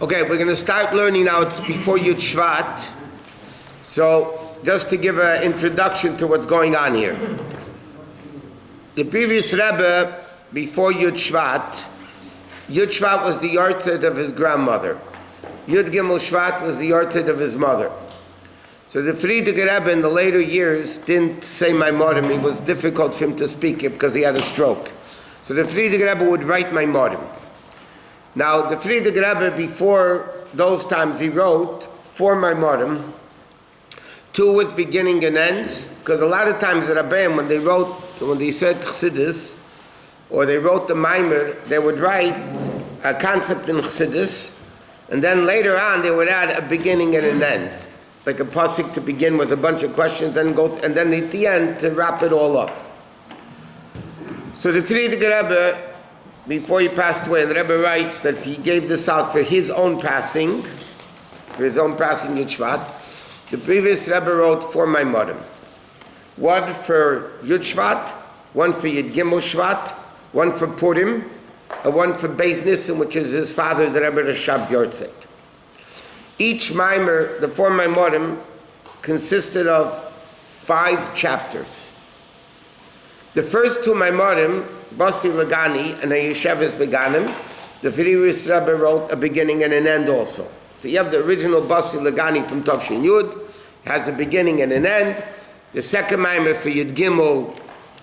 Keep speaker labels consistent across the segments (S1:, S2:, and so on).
S1: Okay, we're going to start learning now. It's before Yud Shvat. So, just to give an introduction to what's going on here. The previous Rebbe, before Yud Shvat was the yahrzeit of his grandmother. Yud Gimel Shvat was the yahrzeit of his mother. So the Frierdiker Rebbe in the later years didn't say Maamarim. It was difficult for him to speak it because he had a stroke. So the Frierdiker Rebbe would write Maamarim. Now, the Frierdiker Rebbe, before those times, he wrote 4 Maamarim, 2 with beginning and ends, because a lot of times the Rabbi, when they said Chassidus, or they wrote the Maamar, they would write a concept in Chassidus, and then later on they would add a beginning and an end, like a pasuk to begin with a bunch of questions, and then at the end to wrap it all up. So the Frierdiker Rebbe, before he passed away, the Rebbe writes that he gave this out for his own passing Yud Shvat. The previous Rebbe wrote 4 Maamarim. 1 for Yud Shvat, 1 for Yud Gimel Shvat, 1 for Purim, and 1 for Beis Nissen, which is his father, the Rebbe Rashab's yahrzeit. Each Maamar, the 4 Maamarim, consisted of 5 chapters. The first 2 Maamarim, Basi Legani and Yosef Beganim, the previous Rebbe wrote a beginning and an end also. So you have the original Basi Legani from Tavshin Yud, has a beginning and an end. The second Maamar for Yud Gimel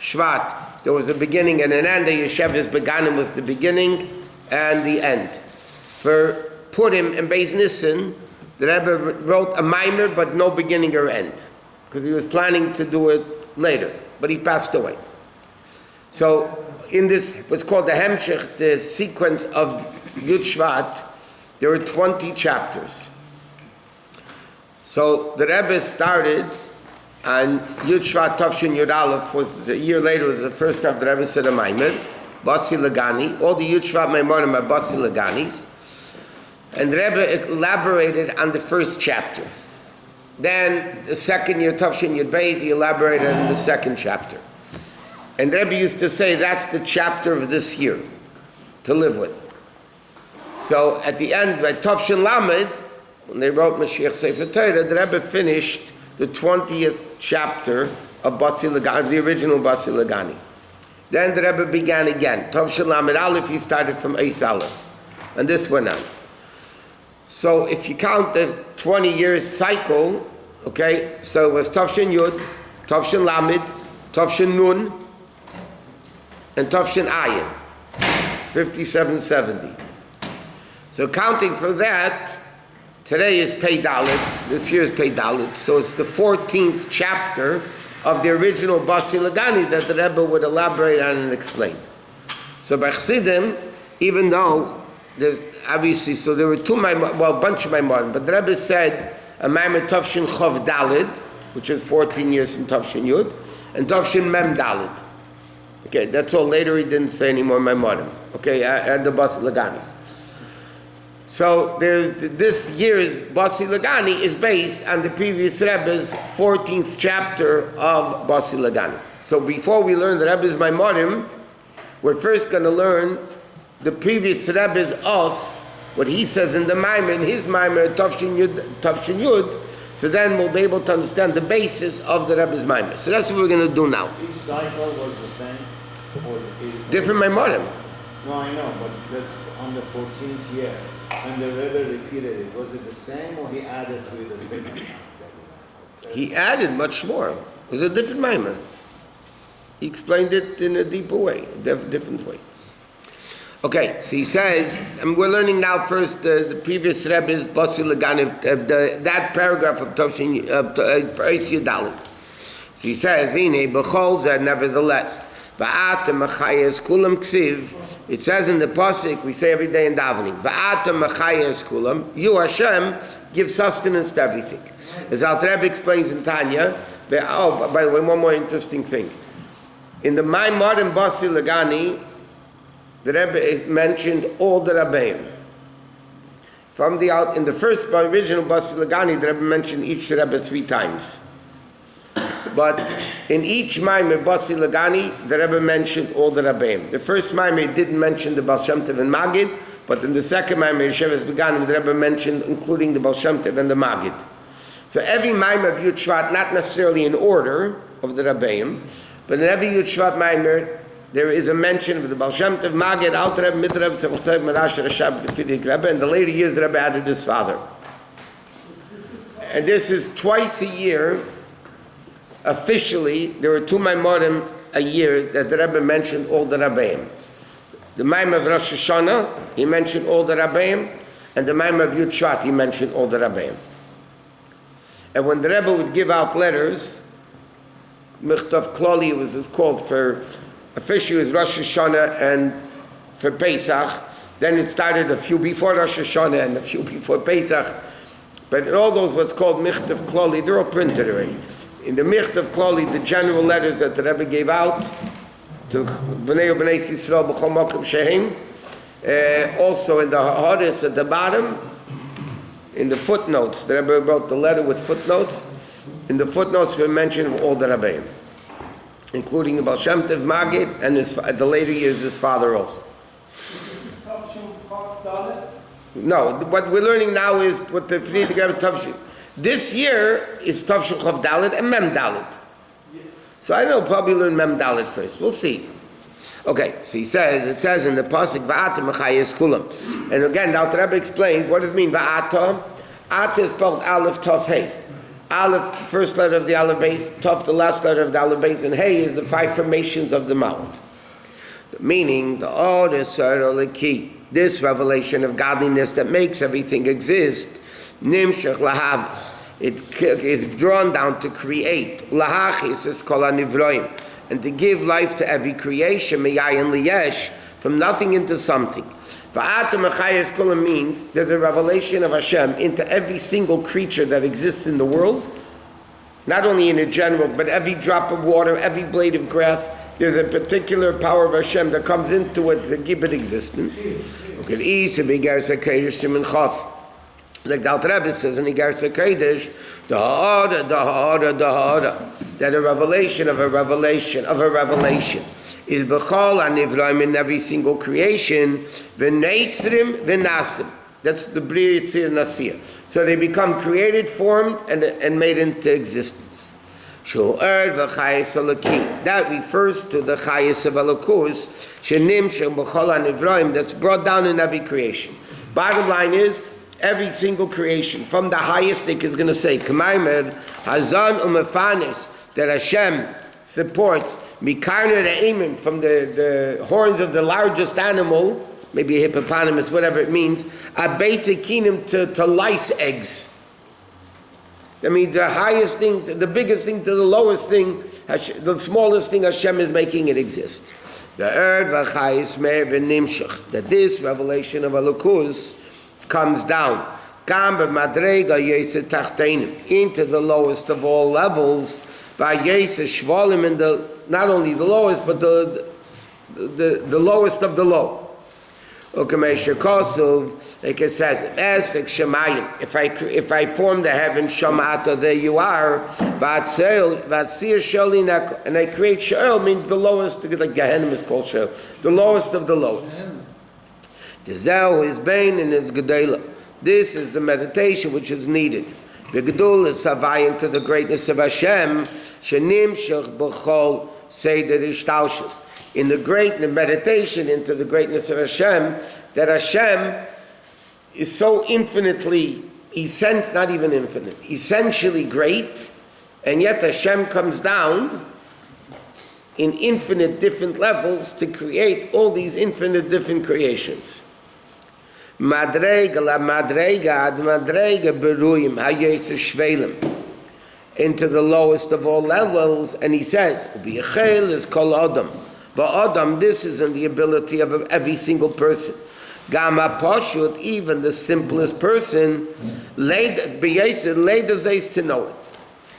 S1: Shvat, there was a beginning and an end. The Yosef Beganim was the beginning and the end. For Purim and Beis Nissen, the Rebbe wrote a Maamar but no beginning or end, because he was planning to do it later, but he passed away. So in this, what's called the Hemshech, the sequence of Yud Shvat, there were 20 chapters. So the Rebbe started on Yud Shvat Tavshin Yud Aleph, was a year later, was the first time the Rebbe said a Maamar, Basi Legani. All the Yud Shvat Maamarim are Basi Leganis. And the Rebbe elaborated on the first chapter. Then the second year, Tavshin Yud Beis, he elaborated on the second chapter. And the Rebbe used to say, that's the chapter of this year to live with. So at the end, by Tavshin Lamed, when they wrote Mashiach Sefer Torah, the Rebbe finished the 20th chapter of Basi Legani, the original Basi Legani. Then the Rebbe began again. Tavshin Lamed Aleph, he started from Eis Aleph. And this went on. So if you count the 20 years cycle, okay, so it was Tavshin Yud, Tavshin Lamed, Tavshin Nun, and Tavshin Ayin, 5770. So counting for that, today is Pei Dalet, this year is Pei Dalet, so it's the 14th chapter of the original Basi Legani that the Rebbe would elaborate on and explain. So by Chassidim, even though, obviously, so there were a bunch of Maamarim, but the Rebbe said a Maamar Tavshin Chov Dalet, which is 14 years from Tavshin Yud, and Tavshin Mem Dalet. Okay, that's all. Later he didn't say any more Maamarim. Okay, and the Basi Legani. So this year's Basi Legani is based on the previous Rebbe's 14th chapter of Basi Legani. So before we learn the Rebbe's Maamarim, we're first going to learn the previous Rebbe's what he says in the Maamar, in his Maamar, Tavshin Yud, so then we'll be able to understand the basis of the Rebbe's Maamar. So that's what we're going to do now.
S2: Each cycle was the same?
S1: Different Maamarim.
S2: No, I know, but just on the 14th year, when the Rebbe repeated it, was it the same or he added to it a second time?
S1: He added much more. It was a different Maamar. He explained it in a deeper way, a different way. Okay, so he says, and we're learning now first the previous Rebbe's Basi Legani, that paragraph of Tavshin Eis Yud Dalet. So he says, V'nei b'chol zeh, nevertheless, v'atem machayes kulam ksiv. It says in the pasuk, we say every day in davening, v'atem machayes kulam, you Hashem give sustenance to everything. As Alter Rebbe explains in Tanya, by the way, one more interesting thing. In the Maamarim Basi Legani, the Rebbe mentioned all the Rabbeim. In the first original Basi Legani, the Rebbe mentioned each Rebbe 3 times. But in each Maamar Basi Legani, the Rebbe mentioned all the Rabbeim. The first Maamar didn't mention the Baal Shem Tov and Magid, but in the second Maamar, Yosef Beganim, the Rebbe mentioned including the Baal Shem Tov and the Magid. So every Maamar of Yud Shvat, not necessarily in order of the Rabbeim, but in every Yud Shvat Maamar, there is a mention of the Baal Shem Tov, Magid, Alter Rebbe, Mid Rebbe, Tzemach Tzedek, Marash, Rashab, the Fidik Rebbe, and the later years the Rebbe added his father. And this is twice a year, officially, there were 2 Maimorim a year that the Rebbe mentioned all the Rabbeim. The Maamar of Rosh Hashanah, he mentioned all the Rabbeim, and the Maamar of Yud Shvat, he mentioned all the Rabbeim. And when the Rebbe would give out letters, Michtav Kloli was called for, officially it was Rosh Hashanah and for Pesach, then it started a few before Rosh Hashanah and a few before Pesach, but all those what's called Michtav Kloli, they're all printed already. In the Michtav Kloli, the general letters that the Rebbe gave out to Bnei Bnei Yisrael B'chol Makom Shehem, also in the Haaretz at the bottom, in the footnotes, the Rebbe wrote the letter with footnotes. In the footnotes, we mention all the Rabbeim, including the Baal Shem Tov, Magid, and the later years his father also. No, what we're learning now is what the Friedrich Rebbe Tavshin. This year is Tavshin Chav Dalet and Mem Dalet. So I don't know, probably learn Mem Dalet first. We'll see. Okay, so it says in the pasuk Va'ata Mechayes Kulam, and again, now the Rebbe explains what does it mean Va'ata. Ata is spelled Aleph Tov Hey. Aleph, first letter of the Aleph base. Tov, the last letter of the Aleph base, and Hey is the 5 formations of the mouth. Meaning the Or Key. This revelation of godliness that makes everything exist, Nimshach Lahavas. It is drawn down to create. Lahachis is kol hanivroim, and to give life to every creation, meyayin liyesh, from nothing into something. Va'ata mechayes kulam means there's a revelation of Hashem into every single creature that exists in the world, not only in a general, but every drop of water, every blade of grass. There's a particular power of Hashem that comes into it to give it existence. Okay, Isa begar Kodesh Siman Chaf. Like the Alter Rebbe says in Igarsa Kodesh, the Ha'ara, that a revelation of a revelation of a revelation is B'chol HaNivraim in every single creation, V'neitzrim V'nasim. That's the Bri Yitzir Nasir. So they become created, formed, and made into existence. That refers to the Chayes of Elokus, Shenimshach B'chol HaNivraim, that's brought down in every creation. Bottom line is, every single creation, from the highest, it is going to say, K'maimer, Hazan Umefanis, that Hashem supports, Mikarner Re'imim, from the horns of the largest animal, maybe a hippopotamus, whatever it means, Abete Kinim, to lice eggs. That means the highest thing, the biggest thing to the lowest thing, the smallest thing Hashem is making it exist. The Erd V'chayis Me'er V'nimshach, that this revelation of Elokus comes down into the lowest of all levels, in the not only the lowest but the lowest of the low. Like it says, if I form the heavens, Shamata, there you are, and I create Sheol, means the lowest, like Gehenna is called Sheol, the lowest of the lowest. The Zeh is Bain and is Gedela. This is the meditation which is needed. The Gedul is Savai into the greatness of Hashem. Shenimshach b'chol seder ishtalshus. In the meditation into the greatness of Hashem, that Hashem is so infinitely, not even infinite, essentially great, and yet Hashem comes down in infinite different levels to create all these infinite different creations. Madrega la madrega ad madrega beruyim hayes shvelim, into the lowest of all levels, and he says, "B'yechel is kol adam." But adam, this is in the ability of every single person. Gama pashut, even the simplest person, leid to know it.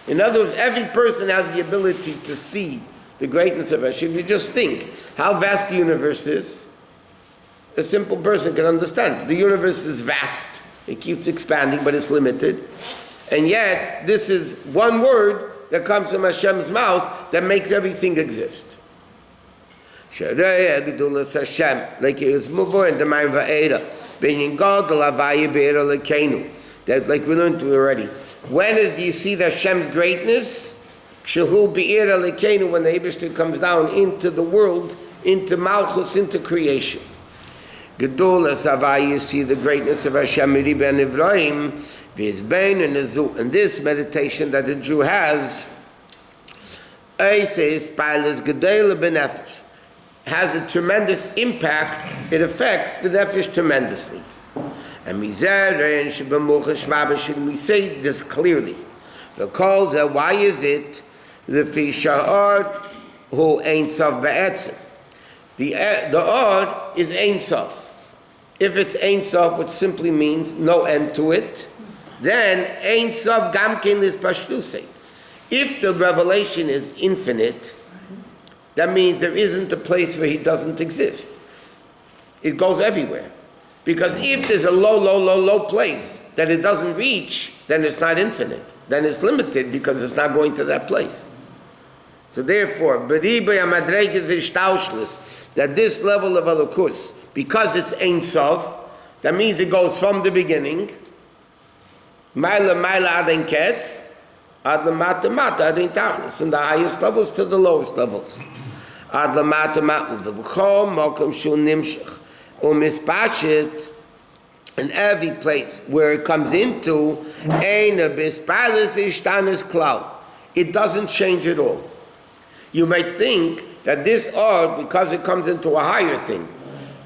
S1: In other words, every person has the ability to see the greatness of Hashem. You just think how vast the universe is. A simple person can understand. The universe is vast. It keeps expanding, but it's limited. And yet, this is one word that comes from Hashem's mouth that makes everything exist. Sharei Gedulas Hashem, like it was Mubor in the Mayim Va'era, being God the Lavaya Be'era Lekenu. That, like we learned already. When do you see the Hashem's greatness? Shehu Be'era Lekenu, when the Eibishter comes down into the world, into Malchus, into creation. Gedulas Havaya, you see the greatness of Hashem Riba and Ibrahim, Vizbein and Azu. And this meditation that the Jew has, says, has a tremendous impact. It affects the nefesh tremendously. And we say this clearly. Because why is it the fishar who ain't sof be'etzim? The or is ain't sof. If it's ain't sof, which simply means no end to it, then ain't sof gamkin is pashtusei. If the revelation is infinite, that means there isn't a place where he doesn't exist. It goes everywhere. Because if there's a low place that it doesn't reach, then it's not infinite. Then it's limited because it's not going to that place. So therefore, that this level of Elokus, because it's Ein Sof, that means it goes from the beginning, Maila Aden Ketz, Ad Lamata Mata Aden Tachlis, from the highest levels to the lowest levels. Ad Lamata Mata Uvevchom Mokum Shu Nimshach Umispashit, in every place where it comes into Ein Bispalis Vishtanis Cloud, it doesn't change at all. You might think that this art, because it comes into a higher thing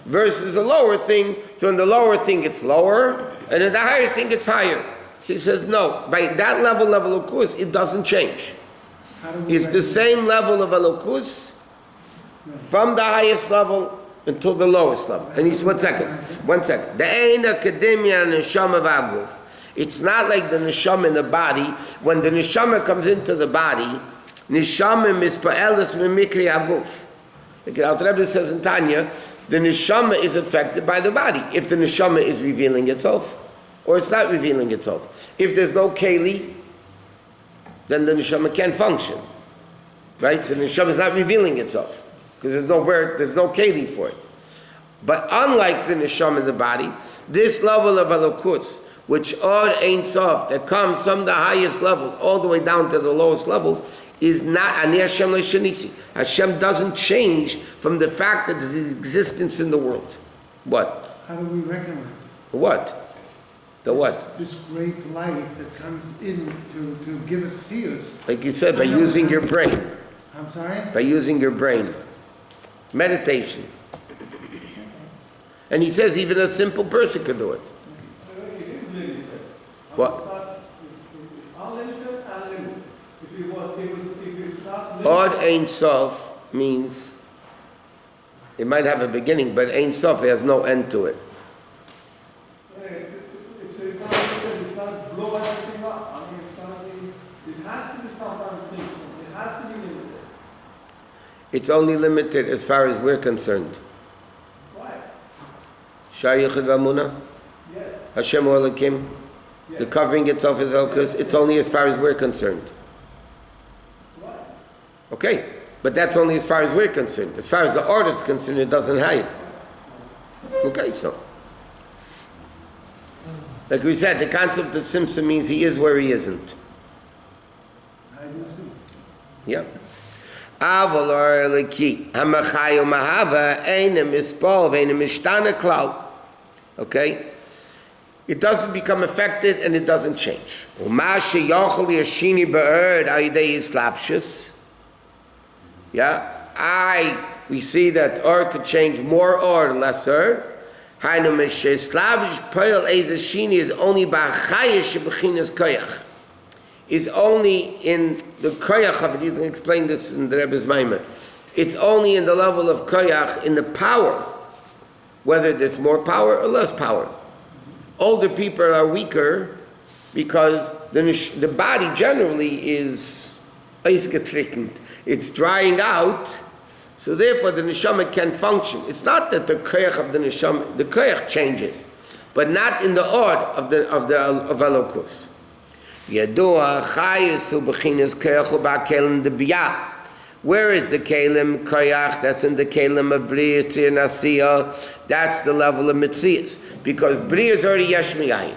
S1: versus a lower thing, so in the lower thing it's lower, and in the higher thing it's higher. So he says, no, by that level of Elokus, it doesn't change. It's the same level of Elokus from the highest level until the lowest level. And he says, one second. The Ein Akademia Neshama V'Aguf. It's not like the Neshama in the body. When the Neshama comes into the body, Neshama Mispa'elis Mimikri Aguf. Like Alter Rebbe says in Tanya, the Neshama is affected by the body. If the Neshama is revealing itself, or it's not revealing itself. If there's no Keli, then the Neshama can't function. Right? So the Neshama is not revealing itself. Because there's no Keli for it. But unlike the Neshama in the body, this level of Elokus, which Od Ein Sof, that comes from the highest level all the way down to the lowest levels, is not Ani Hashem Le'Shanisi. Hashem doesn't change from the fact that there's existence in the world. What?
S3: How do we recognize it?
S1: What? What?
S3: This great light that comes in to give us fears.
S1: Like you said, by using your brain.
S3: I'm sorry?
S1: By using your brain. Meditation. And he says even a simple person could do it.
S4: It is limited.
S1: What?
S4: It's unlimited and limited. If it start limited.
S1: Od Ein Sof means it might have a beginning, but Ein Sof has no end to it.
S4: If it's not limited, it's not blow everything up. I mean, it has to be sometimes simple. It has to be limited.
S1: It's only limited as far as we're concerned.
S4: Why?
S1: Shayach Ramuna?
S4: Yes.
S1: Hashem Olakim?
S4: Yes.
S1: The covering itself is Elkus. It's only as far as we're concerned.
S4: Why?
S1: Okay, but that's only as far as we're concerned. As far as the art is concerned, it doesn't hide. Okay, so. Like we said, the concept of Tzimtzum means he is where he isn't.
S3: I do see.
S1: Yeah. Avalor Eliki Hamachayu Mahava Einem Mispol Einem Mishtana Klau. Okay? It doesn't become affected and it doesn't change. Umashi Yochel Yashini Ba'erd Aidei Islapshus. Yeah? We see that or could change more or lesser. Hainu Mishislavish Pearl Ezashini is only Ba'chayish Bechinas Koyach. Is only in the koyach of it. You can explain this in the Rebbe's Maamar. It's only in the level of koyach, in the power, whether there's more power or less power. Older people are weaker because the body generally is eisgetrickend. It's drying out, so therefore the neshama can function. It's not that the koyach of the neshama, the koyach changes, but not in the order of Elokus. When Where is the Kalim Koyach? That's in the Kalim of Bria, Tzir, Nasiya. That's the level of Mitzias. Because Bria is already Yesh Mi'ayin.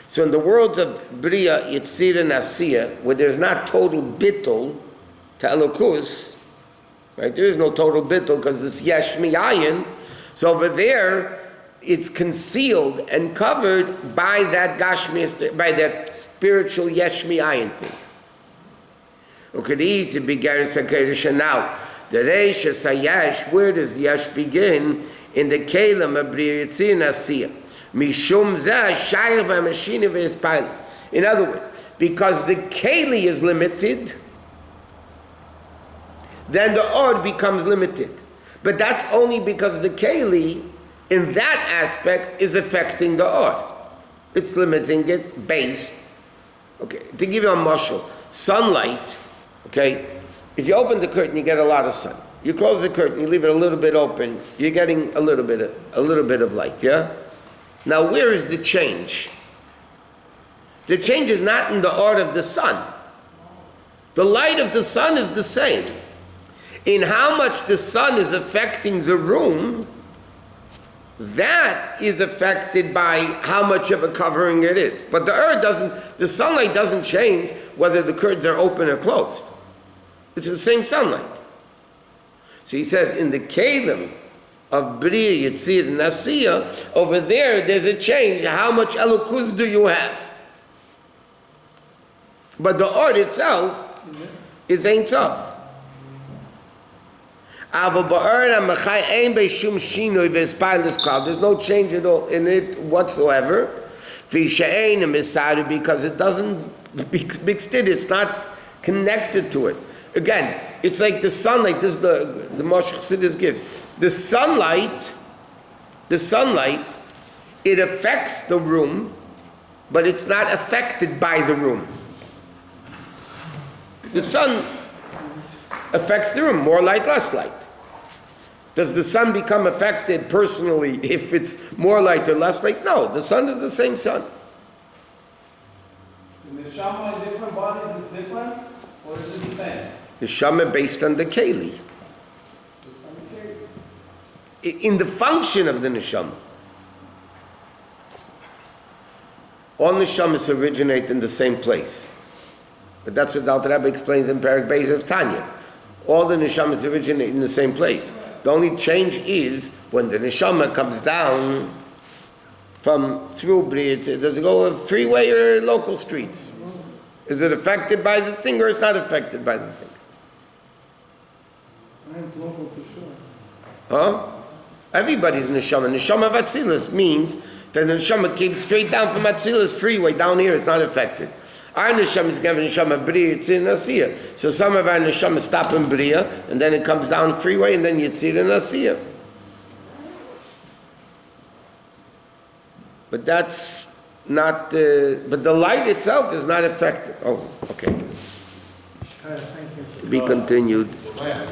S1: So in the worlds of Bria, Yitzir, and Nasiya, where there's not total bittul to Elokus, right? There is no total bittul because it's Yesh Mi'ayin. So over there, it's concealed and covered by that Gashmi, by that spiritual Yesh Mi'ayin thing. Okay, the easy begins now. The Reish Sayesh, where does Yesh begin? In the Kalim of Bria Yitzir Nasiya. Mishum Zeh Shayach V'Mashina V'Espailas. In other words, because the Keli is limited, then the Od becomes limited. But that's only because the Keli, in that aspect, is affecting the Od. It's limiting it based. Okay, to give you a mashal, sunlight. Okay, if you open the curtain, you get a lot of sun. You close the curtain, you leave it a little bit open, you're getting a little bit of light. Yeah. Now, where is the change? The change is not in the order of the sun. The light of the sun is the same. In how much the sun is affecting the room, that is affected by how much of a covering it is. But the sunlight doesn't change whether the curtains are open or closed. It's the same sunlight. So he says in the Kalim of Bria, Yitzir, and Nasiya, over there's a change. How much Elokus do you have? But the Ord itself is Ein Tov. There's no change at all in it whatsoever. Because it doesn't mixed in, it's not connected to it. Again, it's like the sunlight. This is the Mashiach Chassidus gives. The sunlight, it affects the room, but it's not affected by the room. The sun affects the room, more light, less light. Does the sun become affected personally if it's more light or less light? No, the sun is the same sun.
S4: The neshama in different bodies is different, or is it the same?
S1: Neshama based on the Keli. In the function of the neshama. All neshamas originate in the same place. But that's what the Rabbi explains in Perek Beis of Tanya. All the neshamas originate in the same place. The only change is when the neshama comes down from through Bria, does it go a freeway or local streets? Is it affected by the thing or it's not affected by the thing?
S3: Mine's local for sure.
S1: Huh? Everybody's neshama. Neshama of Atzilus means that the neshama came straight down from Atzilus freeway down here. It's not affected. Our neshama is given neshama Bria, Yitzir, and Nasiya. So some of our neshama stop in Bria, and then it comes down freeway, and then Yitzir and Nasiya. But that's not. But the light itself is not affected. Oh, okay.
S3: Thank you.
S1: To be continued.
S2: Well,